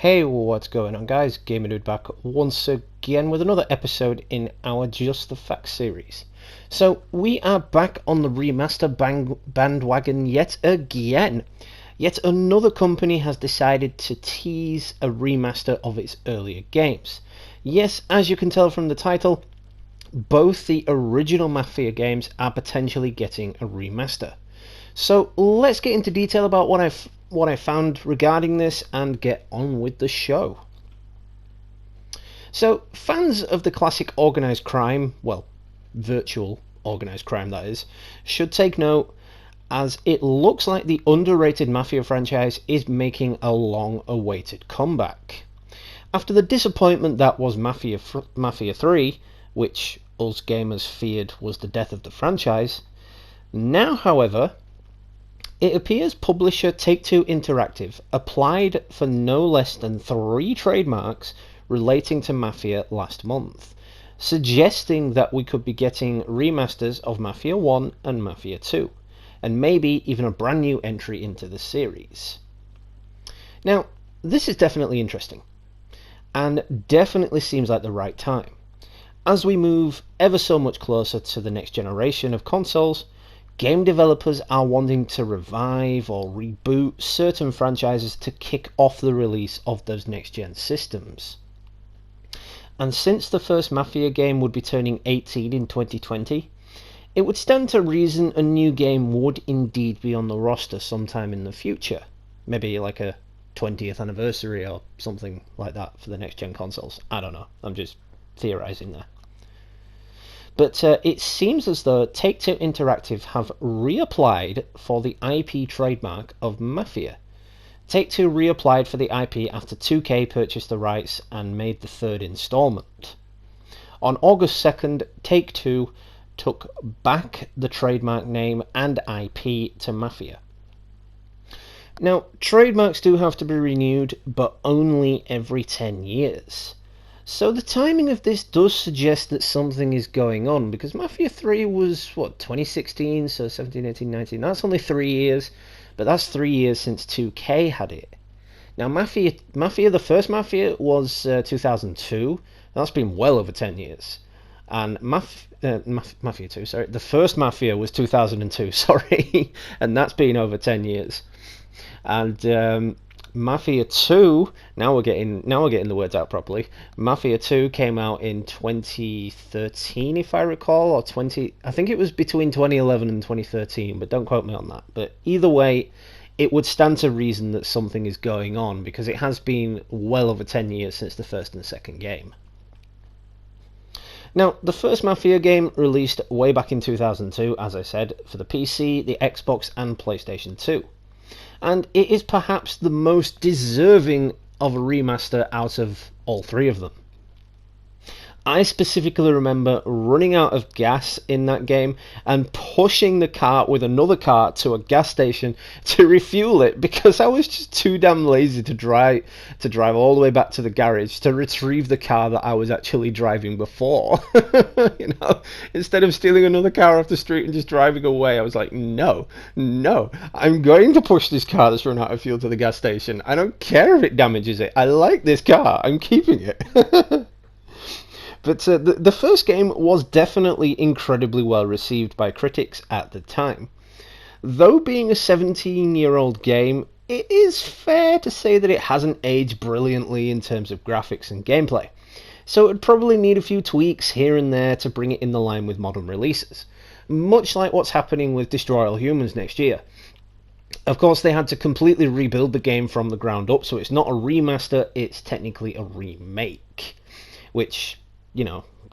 Hey, what's going on, guys? Gamerdude back once again with another episode in our Just the Facts series. So, we are back on the remaster bandwagon yet again. Yet another company has decided to tease a remaster of its earlier games. Yes, as you can tell from the title, both the original Mafia games are potentially getting a remaster. So let's get into detail about what I found regarding this and get on with the show. So fans of the classic organised crime, well, virtual organised crime that is, should take note, as it looks like the underrated Mafia franchise is making a long-awaited comeback. After the disappointment that was Mafia 3, which us gamers feared was the death of the franchise, now, however, it appears publisher Take-Two Interactive applied for no less than 3 trademarks relating to Mafia last month, suggesting that we could be getting remasters of Mafia 1 and Mafia 2, and maybe even a brand new entry into the series. Now, this is definitely interesting, and definitely seems like the right time. As we move ever so much closer to the next generation of consoles, game developers are wanting to revive or reboot certain franchises to kick off the release of those next-gen systems. And since the first Mafia game would be turning 18 in 2020, it would stand to reason a new game would indeed be on the roster sometime in the future. Maybe like a 20th anniversary or something like that for the next-gen consoles. I don't know, I'm just theorizing there. But it seems as though Take-Two Interactive have reapplied for the IP trademark of Mafia. Take-Two reapplied for the IP after 2K purchased the rights and made the third installment. On August 2nd, Take-Two took back the trademark name and IP to Mafia. Now, trademarks do have to be renewed, but only every 10 years. So the timing of this does suggest that something is going on, because Mafia 3 was, 2016, so 17, 18, 19, that's only 3 years, but that's 3 years since 2K had it. Now Mafia, the first Mafia was 2002, that's been well over 10 years. And Mafia 2, sorry, the first Mafia was 2002, sorry, and that's been over 10 years. And Mafia 2, now we're getting the words out properly. Mafia 2 came out in 2013, if I recall, or I think it was between 2011 and 2013, but don't quote me on that. But either way, it would stand to reason that something is going on, because it has been well over 10 years since the first and second game. Now, the first Mafia game released way back in 2002, as I said, for the PC, the Xbox, and PlayStation 2. And it is perhaps the most deserving of a remaster out of all 3 of them. I specifically remember running out of gas in that game and pushing the cart with another cart to a gas station to refuel it, because I was just too damn lazy to drive all the way back to the garage to retrieve the car that I was actually driving before. Instead of stealing another car off the street and just driving away, I was like, no, I'm going to push this car that's run out of fuel to the gas station. I don't care if it damages it. I like this car. I'm keeping it. But the first game was definitely incredibly well received by critics at the time. Though being a 17-year-old game, it is fair to say that it hasn't aged brilliantly in terms of graphics and gameplay. So it would probably need a few tweaks here and there to bring it in the line with modern releases. Much like what's happening with Destroy All Humans next year. Of course, they had to completely rebuild the game from the ground up, so it's not a remaster, it's technically a remake. Which,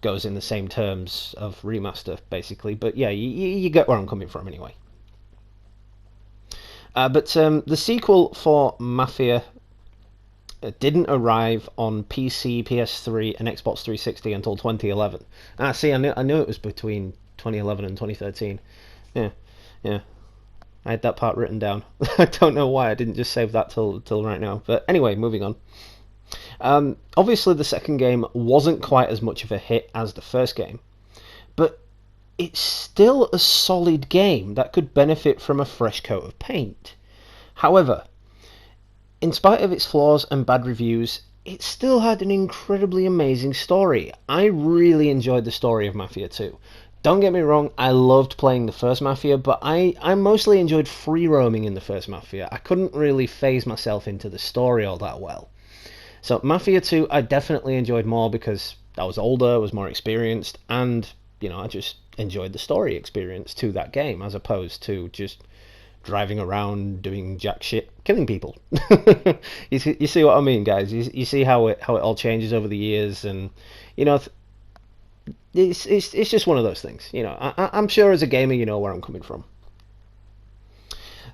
goes in the same terms of remaster, basically. But yeah, you get where I'm coming from anyway. But the sequel for Mafia didn't arrive on PC, PS3, and Xbox 360 until 2011. See, I knew it was between 2011 and 2013. Yeah. I had that part written down. I don't know why I didn't just save that till right now. But anyway, moving on. Obviously the second game wasn't quite as much of a hit as the first game, but it's still a solid game that could benefit from a fresh coat of paint. However, in spite of its flaws and bad reviews, it still had an incredibly amazing story. I really enjoyed the story of Mafia 2. Don't get me wrong, I loved playing the first Mafia, but I mostly enjoyed free roaming in the first Mafia. I couldn't really phase myself into the story all that well. So Mafia 2 I definitely enjoyed more because I was older, was more experienced, and, you know, I just enjoyed the story experience to that game as opposed to just driving around doing jack shit, killing people. You see what I mean, guys? You see how it all changes over the years, and you know, it's just one of those things. You know, I'm sure as a gamer, you know where I'm coming from.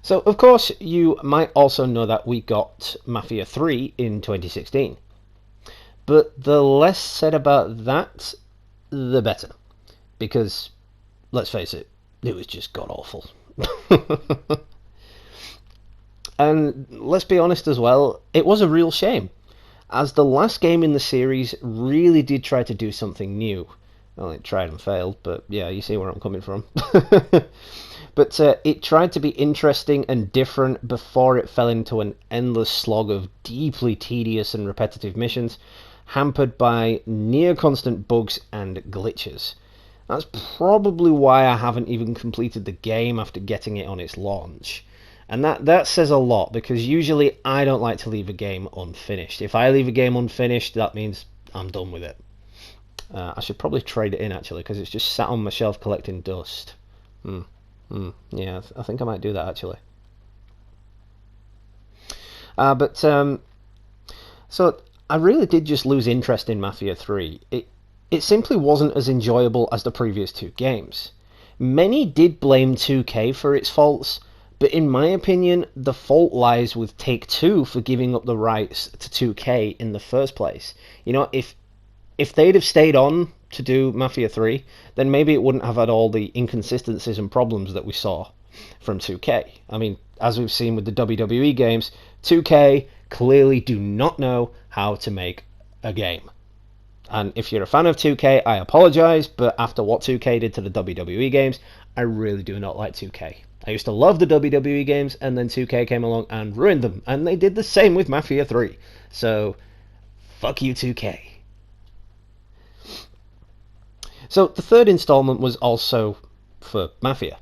So, of course, you might also know that we got Mafia 3 in 2016. But the less said about that, the better. Because, let's face it was just god-awful. And let's be honest as well, it was a real shame, as the last game in the series really did try to do something new. Well, it tried and failed, but yeah, you see where I'm coming from. But it tried to be interesting and different before it fell into an endless slog of deeply tedious and repetitive missions, hampered by near-constant bugs and glitches. That's probably why I haven't even completed the game after getting it on its launch. And that says a lot, because usually I don't like to leave a game unfinished. If I leave a game unfinished, that means I'm done with it. I should probably trade it in, actually, because it's just sat on my shelf collecting dust. Yeah, I think I might do that, actually. So I really did just lose interest in Mafia 3. It simply wasn't as enjoyable as the previous two games. Many did blame 2K for its faults, but in my opinion, the fault lies with Take-Two for giving up the rights to 2K in the first place. You know, if they'd have stayed on to do Mafia 3, then maybe it wouldn't have had all the inconsistencies and problems that we saw from 2K. I mean, as we've seen with the WWE games, 2K clearly do not know how to make a game. And if you're a fan of 2K, I apologise, but after what 2K did to the WWE games, I really do not like 2K. I used to love the WWE games, and then 2K came along and ruined them, and they did the same with Mafia 3. So, fuck you, 2K. So, the third installment was also for Mafia,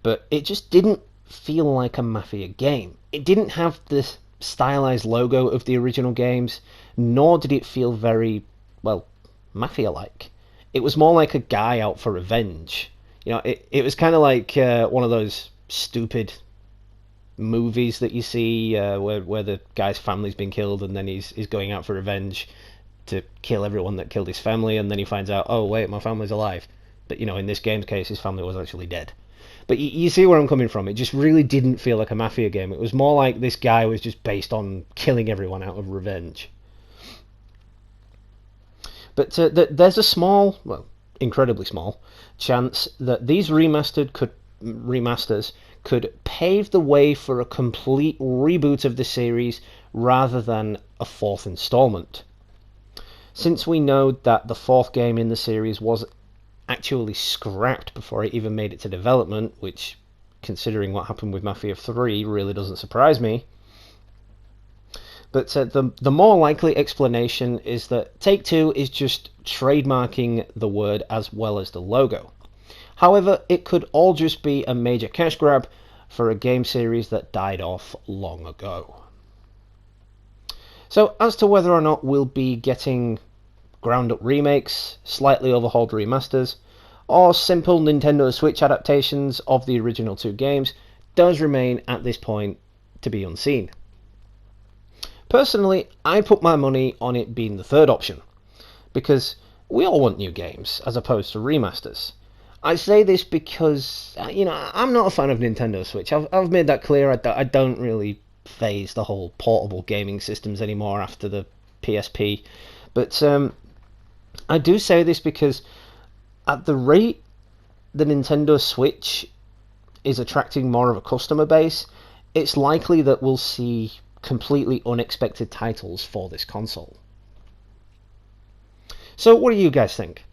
but it just didn't feel like a Mafia game. It didn't have the stylized logo of the original games, nor did it feel very, well, Mafia-like. It was more like a guy out for revenge. You know, it was kind of like one of those stupid movies that you see where the guy's family's been killed and then he's going out for revenge to kill everyone that killed his family, and then he finds out, oh wait, my family's alive. But you know, in this game's case, his family was actually dead. But you see where I'm coming from. It just really didn't feel like a Mafia game. It was more like this guy was just based on killing everyone out of revenge. But there's a small, well, incredibly small, chance that these remasters could pave the way for a complete reboot of the series rather than a fourth installment. Since we know that the fourth game in the series was actually scrapped before it even made it to development, which, considering what happened with Mafia 3, really doesn't surprise me. But the more likely explanation is that Take-Two is just trademarking the word as well as the logo. However, it could all just be a major cash grab for a game series that died off long ago. So, as to whether or not we'll be getting ground-up remakes, slightly overhauled remasters, or simple Nintendo Switch adaptations of the original two games, does remain at this point to be unseen. Personally, I put my money on it being the third option, because we all want new games as opposed to remasters. I say this because, you know, I'm not a fan of Nintendo Switch. I've made that clear. I don't really phase the whole portable gaming systems anymore after the PSP. But I do say this because at the rate the Nintendo Switch is attracting more of a customer base, it's likely that we'll see completely unexpected titles for this console. So what do you guys think?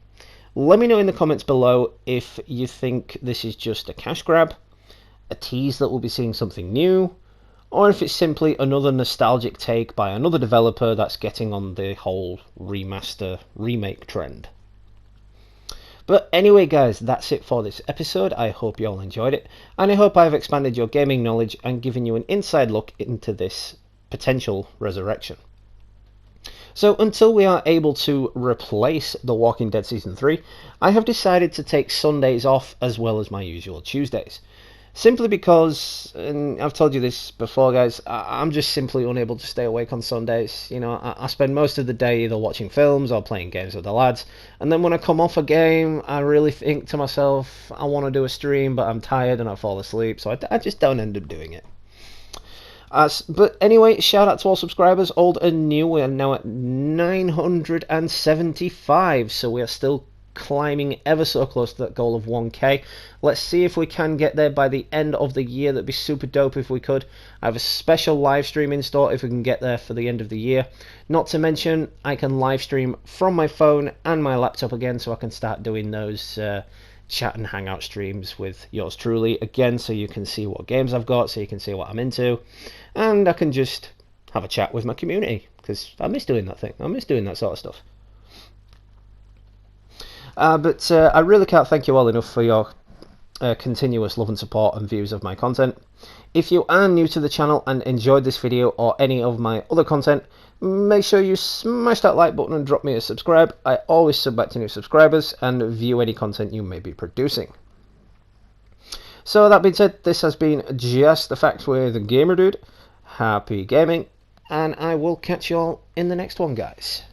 Let me know in the comments below if you think this is just a cash grab, a tease that we'll be seeing something new, or if it's simply another nostalgic take by another developer that's getting on the whole remaster remake trend. But anyway guys, that's it for this episode. I hope you all enjoyed it, and I hope I've expanded your gaming knowledge and given you an inside look into this potential resurrection. So until we are able to replace The Walking Dead Season 3, I have decided to take Sundays off as well as my usual Tuesdays. Simply because, and I've told you this before guys, I'm just simply unable to stay awake on Sundays. You know, I spend most of the day either watching films or playing games with the lads, and then when I come off a game, I really think to myself, I want to do a stream, but I'm tired and I fall asleep, so I just don't end up doing it. But anyway, shout out to all subscribers, old and new. We are now at 975, so we are still climbing ever so close to that goal of 1k. Let's see if we can get there by the end of the year. That'd be super dope if we could. I have a special live stream in store if we can get there for the end of the year. Not to mention, I can live stream from my phone and my laptop again, so I can start doing those chat and hangout streams with yours truly again, so you can see what games I've got, so you can see what I'm into, and I can just have a chat with my community, because I miss doing that thing. I miss doing that sort of stuff. But I really can't thank you all enough for your continuous love and support and views of my content. If you are new to the channel and enjoyed this video or any of my other content, make sure you smash that like button and drop me a subscribe. I always sub back to new subscribers and view any content you may be producing. So that being said, this has been Just the Facts with Gamerdude. Happy gaming, and I will catch you all in the next one, guys.